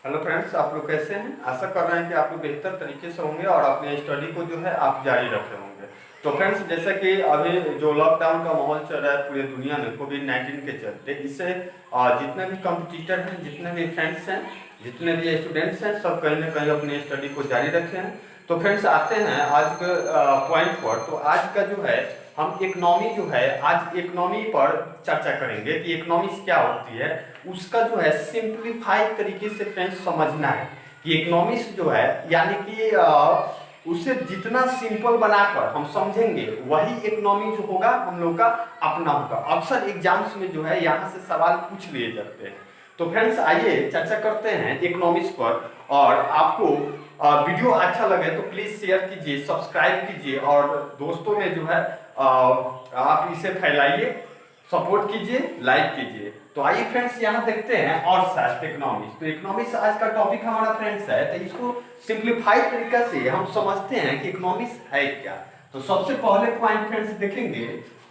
Hello friends, आप लोग कैसे हैं? आशा कर रहे हैं कि आप लोग बेहतर तरीके से होंगे और अपने स्टडी को जो है आप जारी रखे होंगे। तो फ्रेंड्स, जैसा कि अभी जो लॉकडाउन का माहौल चल रहा है पूरी दुनिया में कोविड-19 के चलते, इससे जितने भी कंपटीटर हैं, जितने भी फ्रेंड्स हैं, जितने भी स्टूडेंट्स हैं, सब कहीं ना कहीं अपने स्टडी को जारी रखे हैं। तो फ्रेंड्स, आते हैं आज के पॉइंट पर। तो आज का जो है हम इकोनॉमी जो है, आज इकोनॉमी पर चर्चा करेंगे कि इकोनॉमिक्स क्या होती है। उसका जो है सिंप्लीफाइड तरीके से फ्रेंड्स समझना है कि इकोनॉमिक्स जो है, यानी कि उसे जितना सिंपल बनाकर हम समझेंगे वही इकोनॉमी जो होगा हम लोग का अपना होगा। अक्सर एग्जाम्स में जो है यहाँ से सवाल पूछ लिए जाते हैं। तो फ्रेंड्स, आइए चर्चा करते हैं इकोनॉमिक्स पर। और आपको वीडियो अच्छा लगे तो प्लीज शेयर कीजिए, सब्सक्राइब कीजिए और दोस्तों में जो है आप इसे फैलाइए, सपोर्ट कीजिए, लाइक कीजिए। तो आइए फ्रेंड्स, यहाँ देखते हैं अर्थशास्त्र, इकोनॉमिक्स। तो इकोनॉमिक्स आज का टॉपिक हमारा फ्रेंड्स है, तो इसको सिंप्लीफाइड तरीका से हम समझते हैं कि इकोनॉमिक्स है क्या। तो सबसे पहले पॉइंट फ्रेंड्स देखेंगे,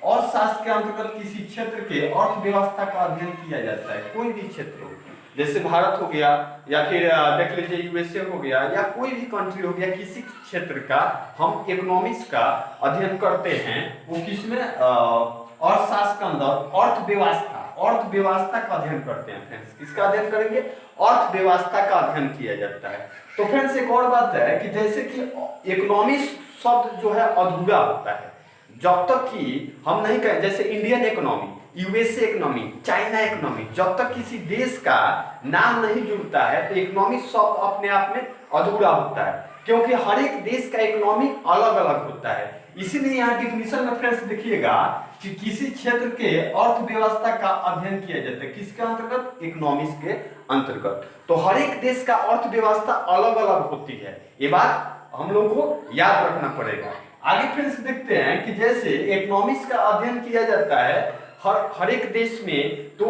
अर्थशास्त्र के अंतर्गत किसी क्षेत्र के अर्थव्यवस्था का अध्ययन किया जाता है। कोई भी क्षेत्र हो, जैसे भारत हो गया, या फिर देख लीजिए यूएसए हो गया, या कोई भी कंट्री हो गया, किसी क्षेत्र का हम इकोनॉमिक्स का अध्ययन करते हैं। वो किसमें? अर्थशास्त्र के अंदर अर्थव्यवस्था, अर्थव्यवस्था का अध्ययन करते हैं फ्रेंड्स। किसका अध्ययन करेंगे? अर्थव्यवस्था का अध्ययन किया जाता है। तो फ्रेंड्स, एक और बात है कि जैसे कि इकोनॉमिक्स शब्द जो है अधूरा होता है जब तक कि हम नहीं कहें, जैसे Indian economy, USA economy, China economy, जब तक किसी देश का नाम नहीं जुड़ता है तो इकोनॉमिक शब्द अपने आप में अधूरा होता है, क्योंकि हर एक देश का इकोनॉमी अलग अलग होता है। इसीलिए यहाँ डिफिनीशन में फ्रेंड्स देखिएगा कि किसी क्षेत्र के अर्थव्यवस्था का अध्ययन किया जाता है। किसके अंतर्गत? इकोनॉमिक्स के अंतर्गत। तो हर एक देश का अर्थव्यवस्था अलग अलग होती है, ये बात हम लोग को याद रखना पड़ेगा। आगे फ्रेंड्स देखते हैं कि जैसे इकोनॉमिक्स का अध्ययन किया जाता है हर एक देश में, तो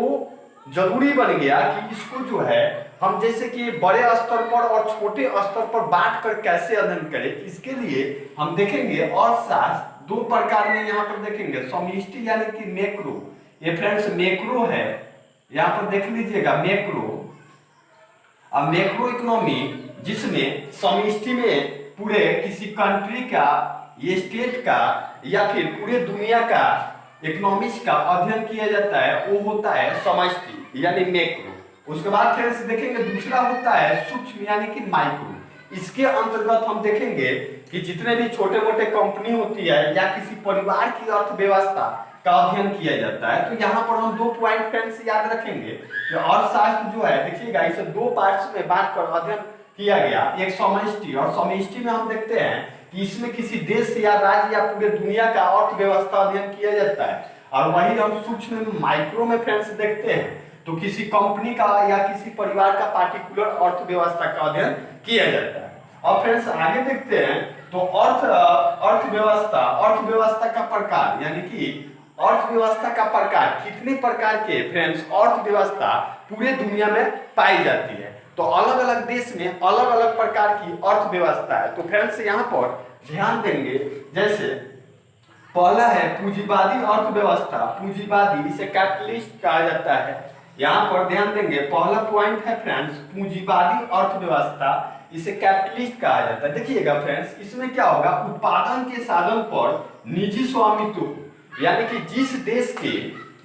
जरूरी बन गया कि इसको जो है हम जैसे कि बड़े स्तर पर और छोटे स्तर पर बांट कर कैसे अध्ययन करें। इसके लिए हम देखेंगे अर्थशास्त्र दो प्रकार में यहाँ पर देखेंगे, समष्टि यानी कि मैक्रो। ये फ्रेंड्स मैक्रो है, यहाँ पर देख लीजिएगा मैक्रो। अब मैक्रो इकोनॉमी जिसमें समष्टि में पूरे किसी कंट्री का, ये स्टेट का, या फिर पूरे दुनिया का इकोनॉमिक्स का अध्ययन किया जाता है, वो होता है समष्टि यानी मैक्रो। उसके बाद फ्रेंड्स देखेंगे दूसरा होता है सूक्ष्म यानी कि माइक्रो। इसके अंतर्गत हम देखेंगे कि जितने भी छोटे मोटे कंपनी होती है या किसी परिवार की अर्थव्यवस्था का अध्ययन किया जाता है। तो यहाँ पर हम दो पॉइंट फ्रेंड्स याद रखेंगे कि अर्थशास्त्र जो है, देखिएगा इसे दो पार्ट्स में बांट कर अध्ययन किया गया, एक समष्टि, और समष्टि में हम देखते हैं कि इसमें किसी देश या राज्य या पूरे दुनिया का अर्थव्यवस्था अध्ययन किया जाता है। और वही हम सूक्ष्म माइक्रो में फ्रेंड्स देखते हैं तो किसी कंपनी का या किसी परिवार का पार्टिकुलर अर्थव्यवस्था का अध्ययन किया जाता है। अब फ्रेंड्स आगे देखते हैं तो अर्थव्यवस्था, अर्थव्यवस्था का प्रकार, यानी कि अर्थव्यवस्था का प्रकार, कितने प्रकार के फ्रेंड्स अर्थव्यवस्था पूरे दुनिया में पाई जाती है। तो अलग अलग देश में अलग अलग प्रकार की अर्थव्यवस्था है। तो फ्रेंड्स यहाँ पर ध्यान देंगे, जैसे पहला है पूंजीवादी अर्थव्यवस्था। पूंजीवादी, इसे कैपिटलिस्ट कहा जाता है। यहाँ पर ध्यान देंगे, पहला पॉइंट है फ्रेंड्स पूंजीवादी अर्थव्यवस्था, इसे कैपिटलिस्ट कहा जाता है। देखिएगा फ्रेंड्स, इसमें क्या होगा, उत्पादन के साधन पर निजी स्वामित्व, यानी कि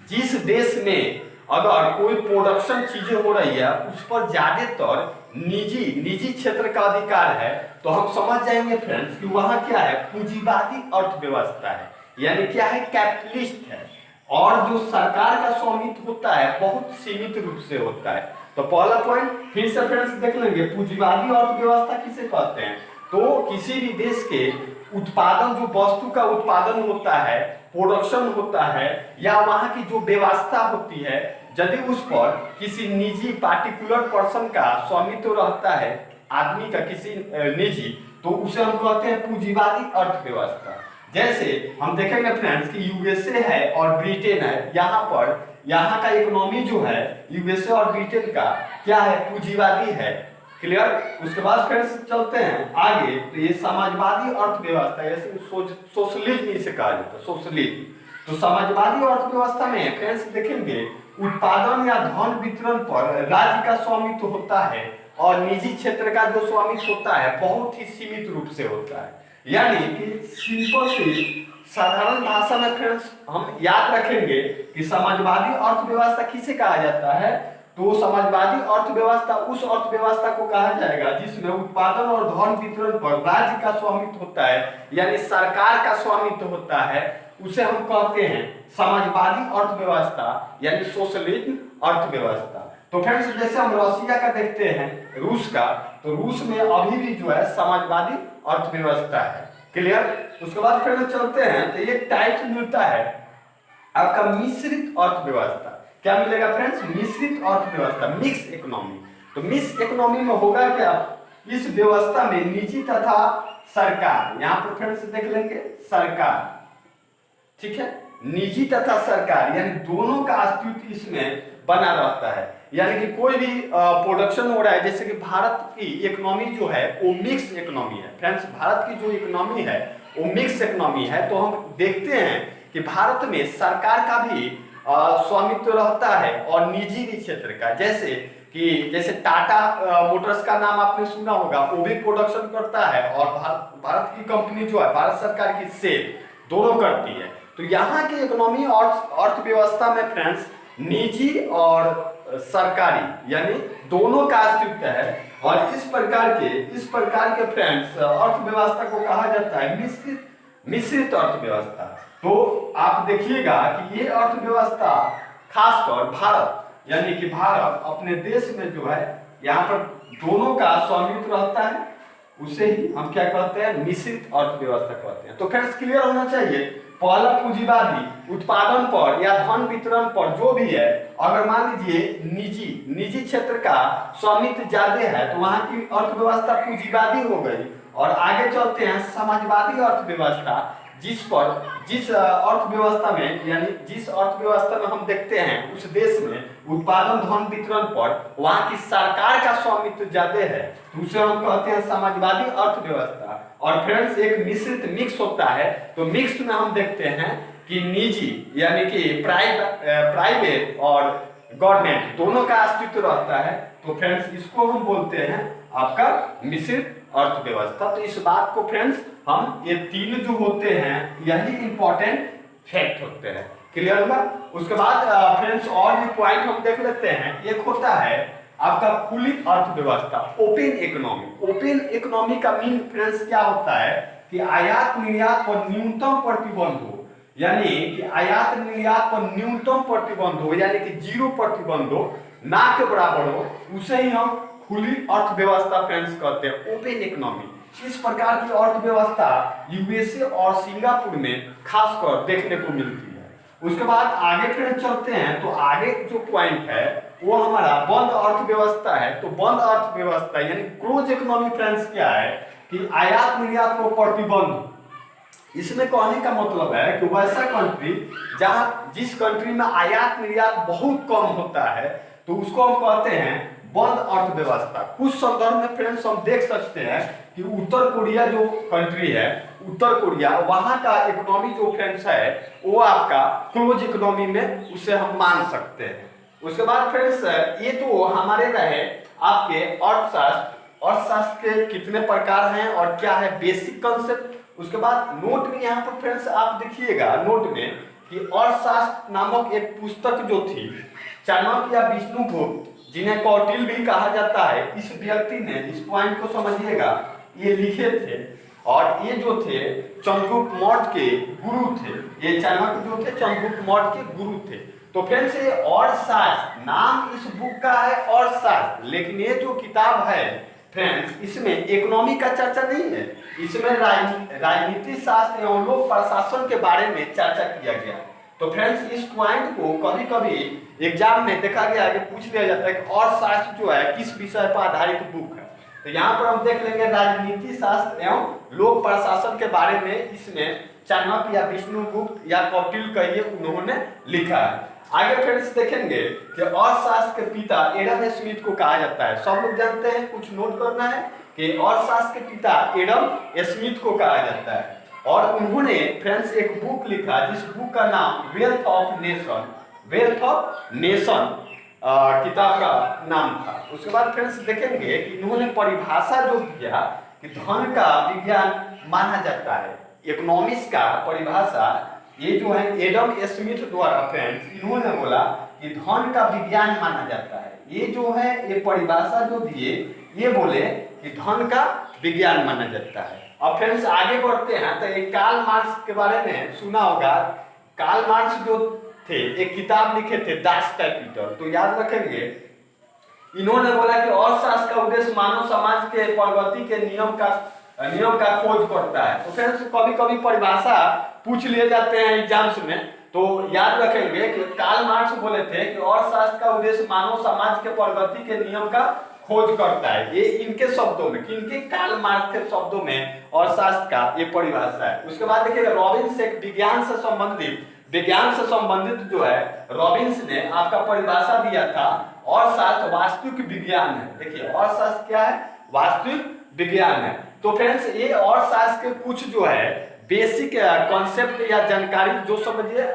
जिस देश में अगर कोई प्रोडक्शन चीजें हो रही है उस पर ज्यादातर निजी क्षेत्र का अधिकार है, तो हम समझ जाएंगे फ्रेंड्स कि वहां क्या है, पूंजीवादी अर्थव्यवस्था है, यानी क्या है, कैपिटलिस्ट है। और जो सरकार का स्वामित्व होता है बहुत सीमित रूप से होता है। तो पहला पॉइंट फिर से फ्रेंड्स देख लेंगे, पूंजीवादी अर्थव्यवस्था किसे कहते हैं? तो किसी भी देश के उत्पादन, जो वस्तु का उत्पादन होता है, प्रोडक्शन होता है, या वहां की जो व्यवस्था होती है, यदि उस पर किसी निजी पार्टिकुलर पर्सन का स्वामित्व रहता है, आदमी का किसी निजी, तो उसे हम कहते हैं पूंजीवादी अर्थव्यवस्था। जैसे हम देखेंगे फ्रेंड्स कि यूएसए है और ब्रिटेन है, यहाँ का इकोनॉमी जो है यूएसए और ब्रिटेन का क्या है, पूंजीवादी है। क्लियर? उसके बाद फ्रेंड्स चलते हैं आगे, तो ये समाजवादी अर्थव्यवस्था, ऐसे सोशलिज्म इसे कहा जाता है, सोशलिज्म। तो समाजवादी अर्थव्यवस्था में फ्रेंड्स देखेंगे उत्पादन या धन वितरण पर राज्य का स्वामित्व होता है और निजी क्षेत्र का जो स्वामित्व होता है बहुत ही सीमित रूप से होता है। यानी कि सिंपल सी साधारण भाषा में फ्रेंड्स हम याद रखेंगे कि समाजवादी अर्थव्यवस्था किसे कहा जाता है, तो समाजवादी अर्थव्यवस्था उस अर्थव्यवस्था को कहा जाएगा जिसमें उत्पादन और धन वितरण पर राज्य का स्वामित्व होता है, यानी सरकार का स्वामित्व होता है, उसे हम कहते हैं समाजवादी अर्थव्यवस्था यानी सोशलिज्म अर्थव्यवस्था। तो फ्रेंड्स जैसे हम रशिया का देखते हैं, रूस का, तो रूस में अभी भी जो है समाजवादी अर्थव्यवस्था है। क्लियर। उसके बाद फिर चलते हैं तो एक टाइप मिलता है आपका मिश्रित अर्थव्यवस्था। क्या मिलेगा फ्रेंड्स? मिश्रित अर्थव्यवस्था, मिक्स इकोनॉमी। तो मिक्स इकोनॉमी में होगा क्या, इस व्यवस्था में निजी तथा सरकार, यहाँ पर फ्रेंड्स देख लेंगे सरकार, ठीक है, निजी तथा सरकार यानी दोनों का अस्तित्व इसमें बना रहता है। यानी कि कोई भी प्रोडक्शन हो रहा है, जैसे कि भारत की इकोनॉमी जो है वो मिक्स इकोनॉमी है फ्रेंड्स, भारत की जो इकोनॉमी है वो मिक्स इकोनॉमी है। तो हम देखते हैं कि भारत में सरकार का भी स्वामित्व रहता है और निजी भी क्षेत्र का, जैसे टाटा मोटर्स का नाम आपने सुना होगा, वो भी प्रोडक्शन करता है और भारत की कंपनी जो है भारत सरकार की सेल दोनों करती है। तो यहाँ की इकोनॉमी और अर्थव्यवस्था में फ्रेंड्स निजी और सरकारी यानी दोनों का अस्तित्व है, और इस प्रकार के फ्रेंड्स अर्थव्यवस्था को कहा जाता है मिश्रित अर्थव्यवस्था। तो आप देखिएगा कि ये अर्थव्यवस्था खासकर भारत यानी कि भारत अपने देश में जो है यहाँ पर दोनों का स्वामित्व रहता है, उसे ही हम क्या कहते हैं, मिश्रित अर्थव्यवस्था कहते हैं। तो फ्रेंड्स क्लियर होना चाहिए, पहला पूंजीवादी उत्पादन पर या धन वितरण पर जो भी है, अगर मान लीजिए निजी क्षेत्र का स्वामित्व ज्यादा है तो वहां की अर्थव्यवस्था पूंजीवादी हो गई। और आगे चलते हैं समाजवादी अर्थव्यवस्था, जिस अर्थव्यवस्था में यानी जिस अर्थव्यवस्था में हम देखते हैं उस देश में उत्पादन धन वितरण पर वहां की सरकार का स्वामित्व ज्यादा है, तो उसे हम कहते हैं समाजवादी अर्थव्यवस्था। और फ्रेंड्स एक मिक्स होता है, तो मिक्स में हम देखते हैं कि निजी यानी कि प्राइवेट और गवर्नमेंट दोनों का अस्तित्व रहता है। तो फ्रेंड्स इसको हम बोलते हैं आपका मिश्रित अर्थव्यवस्था। तो इस बात को फ्रेंड्स हम ये तीन जो होते हैं यही इंपॉर्टेंट फैक्ट होते हैं। क्लियर हुआ? उसके बाद फ्रेंड्स और भी पॉइंट हम देख लेते हैं। एक होता है आपका खुली अर्थव्यवस्था, ओपन इकोनॉमी। ओपन इकोनॉमी का मीन फ्रेंड्स क्या होता है कि आयात निर्यात पर न्यूनतम प्रतिबंध हो, यानी कि आयात निर्यात पर न्यूनतम प्रतिबंध हो, यानी कि 0 प्रतिबंध हो, ना के बराबर हो, उसे ही हम खुली अर्थव्यवस्था फ्रेंड्स कहते हैं, ओपन इकोनॉमी। इस प्रकार की अर्थव्यवस्था यूएसए और सिंगापुर में खासकर देखने को मिलती है। उसके बाद आगे फिर चलते हैं, तो आगे जो पॉइंट है वो हमारा बंद अर्थव्यवस्था है। तो बंद अर्थव्यवस्था यानी क्लोज इकोनॉमी फ्रेंड्स क्या है कि आयात निर्यात को प्रतिबंध। इसमें कहने का मतलब है कि वैसा कंट्री जिस कंट्री में आयात निर्यात बहुत कम होता है तो उसको हम कहते हैं बंद अर्थव्यवस्था। कुछ संदर्भ में फ्रेंड्स हम देख सकते हैं कि उत्तर कोरिया जो कंट्री है, उत्तर कोरिया, वहां का इकोनॉमी जो फ्रेंड्स है वो आपका क्लोज इकोनॉमी में उसे हम मान सकते हैं। उसके बाद फ्रेंड्स ये तो हमारे रहे आपके अर्थशास्त्र के कितने प्रकार हैं और क्या है बेसिक कंसेप्ट। उसके बाद नोट में यहाँ पर फ्रेंड्स आप देखिएगा नोट में कि अर्थशास्त्र नामक एक पुस्तक जो थी, चाणक्य या विष्णुगुप्त जिन्हें कौटिल्य भी कहा जाता है, इस व्यक्ति ने, इस पॉइंट को समझिएगा, ये लिखे थे। और ये जो थे चंद्रगुप्त मौर्य के गुरु थे, ये चाणक्य जो थे चंद्रगुप्त मौर्य के गुरु थे। तो फ्रेंड्स ये अर्थशास्त्र नाम इस बुक का है अर्थशास्त्र, लेकिन ये जो किताब है फ्रेंड्स इसमें इकोनॉमी का चर्चा नहीं है, इसमें राजनीति शास्त्र एवं लोक प्रशासन के बारे में चर्चा किया गया। तो फ्रेंड्स इस पॉइंट को कभी कभी एग्जाम में देखा गया है कि पूछ लिया जाता है कि अर्थशास्त्र जो है किस विषय पर आधारित बुक है। तो यहाँ पर हम देख लेंगे राजनीति शास्त्र एवं लोक प्रशासन के बारे में इसमें चाणक्य या विष्णुगुप्त या कौटिल्य कहिए उन्होंने लिखा है। आगे फ्रेंड्स देखेंगे कि अर्थशास्त्र के पिता एडम स्मिथ को कहा जाता है। सब लोग जानते हैं, कुछ नोट करना है कि अर्थशास्त्र के पिता एडम स्मिथ को कहा जाता है। और उन्होंने फ्रेंड्स एक बुक लिखा जिस बुक का नाम वेल्थ ऑफ नेशन किताब का नाम था। उसके बाद फ्रेंड्स देखेंगे कि इन्होंने परिभाषा जो दिया कि धन का विज्ञान माना जाता है। इकोनॉमिक्स का परिभाषा ये जो है एडम स्मिथ द्वारा फ्रेंड्स इन्होंने बोला कि धन का विज्ञान माना जाता है। ये जो है ये परिभाषा जो दिए ये बोले कि धन का विज्ञान माना जाता है। अब फ्रेंड्स आगे बढ़ते हैं तो एक कार्ल मार्क्स के बारे में सुना होगा। कार्ल मार्क्स जो थे एक किताब लिखे थे दास कैपिटल, तो याद रखेंगे इन्होंने बोला कि अर्थशास्त्र का उद्देश्य मानव समाज के प्रगति के नियम का खोज करता है। तो फ्रेंड्स कभी कभी परिभाषा पूछ लिए जाते हैं एग्जाम्स में, तो याद रखेंगे कि कार्ल मार्क्स बोले थे कि अर्थशास्त्र का उद्देश्य मानव समाज के प्रगति के नियम का खोज करता है। ये इनके शब्दों में, किनके, कार्ल मार्क्स के शब्दों में अर्थशास्त्र का ये परिभाषा है। उसके बाद देखिएगा रॉबिन्स एक विज्ञान से संबंधित जो है रॉबिन्स ने आपका परिभाषा दिया था। अर्थशास्त्र वास्तविक विज्ञान है। देखिए अर्थशास्त्र क्या है, वास्तविक विज्ञान है। तो फ्रेंड्स ये अर्थशास्त्र के कुछ जो है बेसिक कॉन्सेप्ट या जानकारी जो समझिए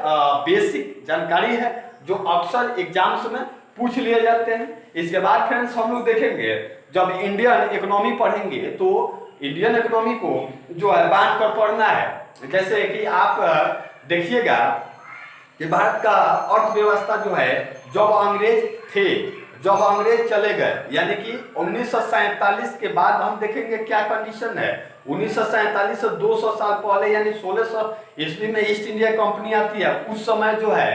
बेसिक जानकारी है जो अक्सर एग्जाम्स में पूछ लिए जाते हैं। इसके बाद फ्रेंड्स हम लोग देखेंगे जब इंडियन इकोनॉमी पढ़ेंगे तो इंडियन इकोनॉमी को जो है बांट कर पढ़ना है। जैसे कि आप देखिएगा कि भारत का अर्थव्यवस्था जो है जब अंग्रेज चले गए यानी कि 1947 के बाद हम देखेंगे क्या कंडीशन है। 1947 से 200 साल पहले यानी 1600 ईस्वी में ईस्ट इंडिया कंपनी आती है। उस समय जो है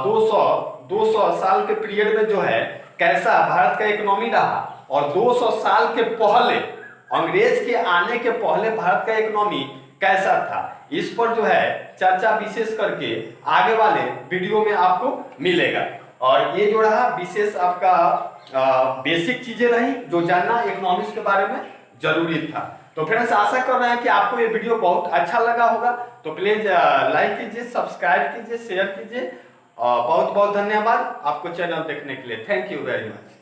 200 साल के पीरियड में जो है कैसा भारत का इकोनॉमी रहा, और 200 साल के पहले अंग्रेज के आने के पहले भारत का इकोनॉमी कैसा था, इस पर जो है चर्चा विशेष करके आगे वाले वीडियो में आपको मिलेगा। और ये जो रहा विशेष आपका बेसिक चीजें रही जो जानना इकोनॉमिक्स के बारे में जरूरी था। तो फ्रेंड्स आशा कर रहे हैं कि आपको ये वीडियो बहुत अच्छा लगा होगा। तो प्लीज लाइक कीजिए, सब्सक्राइब कीजिए, शेयर कीजिए। बहुत बहुत धन्यवाद आपको चैनल देखने के लिए। Thank you very much.